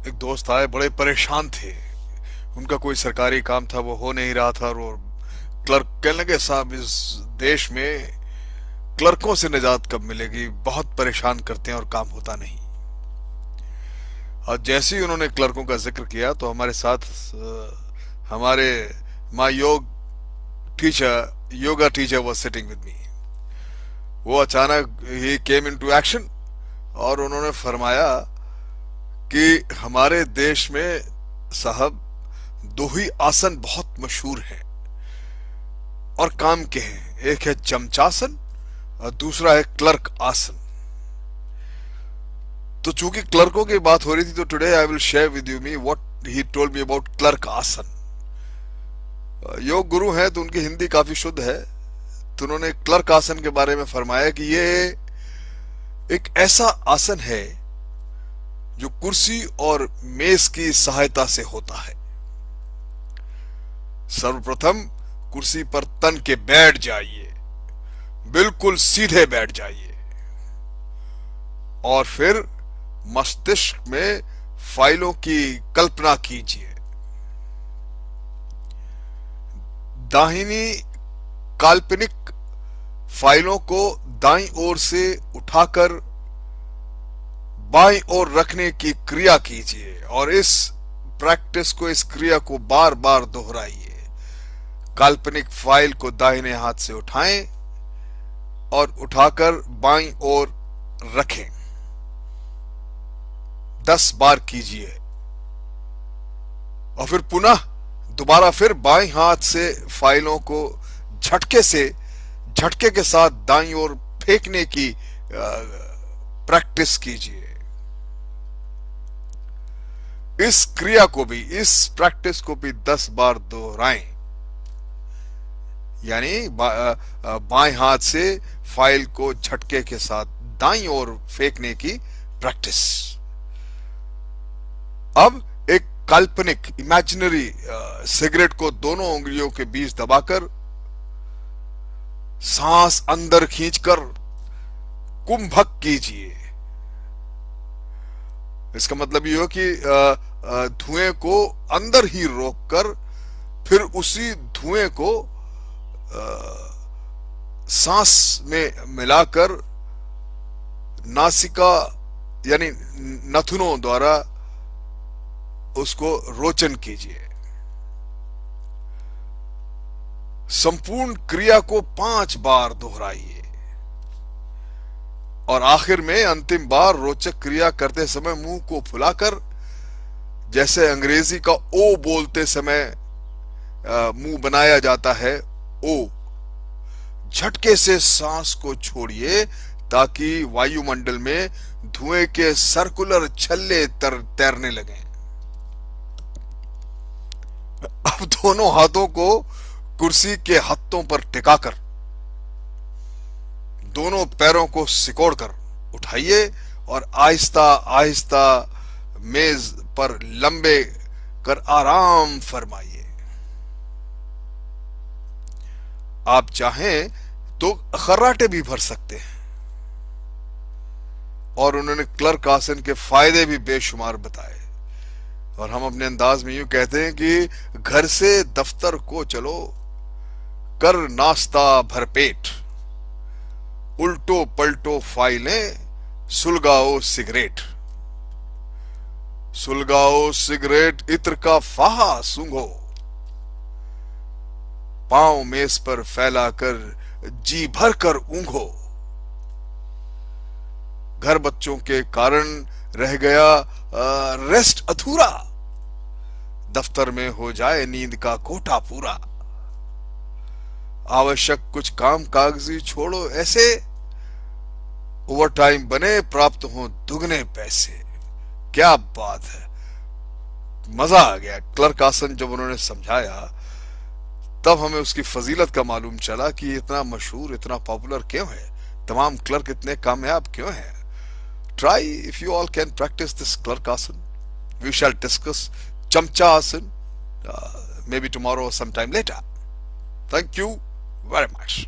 एक दोस्त आए, बड़े परेशान थे। उनका कोई सरकारी काम था, वो हो नहीं रहा था। और वो क्लर्क कहने लगे, साहब इस देश में क्लर्कों से निजात कब मिलेगी, बहुत परेशान करते हैं और काम होता नहीं। और जैसे ही उन्होंने क्लर्कों का जिक्र किया तो हमारे साथ हमारे my yoga teacher was sitting with me. वो अचानक ही केम इनटू एक्शन और उन्होंने फरमाया कि हमारे देश में साहब दो ही आसन बहुत मशहूर हैं और काम के हैं। एक है चमचासन और दूसरा है क्लर्क आसन। तो चूंकि क्लर्कों की बात हो रही थी तो today I will share with you me what he told me about clerk आसन। योग गुरु हैं तो उनकी हिंदी काफी शुद्ध है, तो उन्होंने क्लर्क आसन के बारे में फरमाया कि ये एक ऐसा आसन है जो कुर्सी और मेज की सहायता से होता है। सर्वप्रथम कुर्सी पर तन के बैठ जाइए, बिल्कुल सीधे बैठ जाइए और फिर मस्तिष्क में फाइलों की कल्पना कीजिए। दाहिनी काल्पनिक फाइलों को दाईं ओर से उठाकर बाईं ओर रखने की क्रिया कीजिए और इस प्रैक्टिस को, इस क्रिया को बार बार दोहराइए। काल्पनिक फाइल को दाहिने हाथ से उठाएं और उठाकर बाईं ओर रखें। 10 बार कीजिए और फिर पुनः दोबारा फिर बाईं हाथ से फाइलों को झटके के साथ दाईं ओर फेंकने की प्रैक्टिस कीजिए। इस क्रिया को भी, इस प्रैक्टिस को भी 10 बार दोहराएं। यानी बाएं हाथ से फाइल को झटके के साथ दाईं ओर फेंकने की प्रैक्टिस। अब एक काल्पनिक इमेजिनरी सिगरेट को दोनों उंगलियों के बीच दबाकर सांस अंदर खींचकर कुंभक कीजिए। इसका मतलब ये हो कि धुएं को अंदर ही रोककर फिर उसी धुएं को सांस में मिलाकर नासिका यानी नथुनों द्वारा उसको रोचन कीजिए। संपूर्ण क्रिया को 5 बार दोहराइए और आखिर में अंतिम बार रोचक क्रिया करते समय मुंह को फुलाकर, जैसे अंग्रेजी का ओ बोलते समय मुंह बनाया जाता है, ओ, झटके से सांस को छोड़िए ताकि वायुमंडल में धुएं के सर्कुलर छल्ले तैरने लगें। अब दोनों हाथों को कुर्सी के हत्थों पर टिकाकर दोनों पैरों को सिकोड़कर उठाइए और आहिस्ता आहिस्ता मेज पर लंबे कर आराम फरमाइए। आप चाहें तो खर्राटे भी भर सकते हैं। और उन्होंने क्लर्क आसन के फायदे भी बेशुमार बताए और हम अपने अंदाज में यूं कहते हैं कि घर से दफ्तर को चलो, कर नाश्ता भरपेट, उल्टो पलटो फाइलें, सुलगाओ सिगरेट। सुलगाओ सिगरेट, इत्र का फाहा सूंघो, पांव मेज पर फैलाकर जी भर कर ऊंघो। घर बच्चों के कारण रह गया रेस्ट अधूरा, दफ्तर में हो जाए नींद का कोटा पूरा। आवश्यक कुछ काम कागजी छोड़ो ऐसे, ओवर टाइम बने प्राप्त हो दुगने पैसे। क्या बात है, मजा आ गया। क्लर्क आसन जब उन्होंने समझाया तब हमें उसकी फजीलत का मालूम चला कि इतना मशहूर, इतना पॉपुलर क्यों है, तमाम क्लर्क इतने कामयाब क्यों हैं। Try if you all can practice this clerk asan. We shall discuss chamcha asan maybe tomorrow or sometime later. Thank you very much.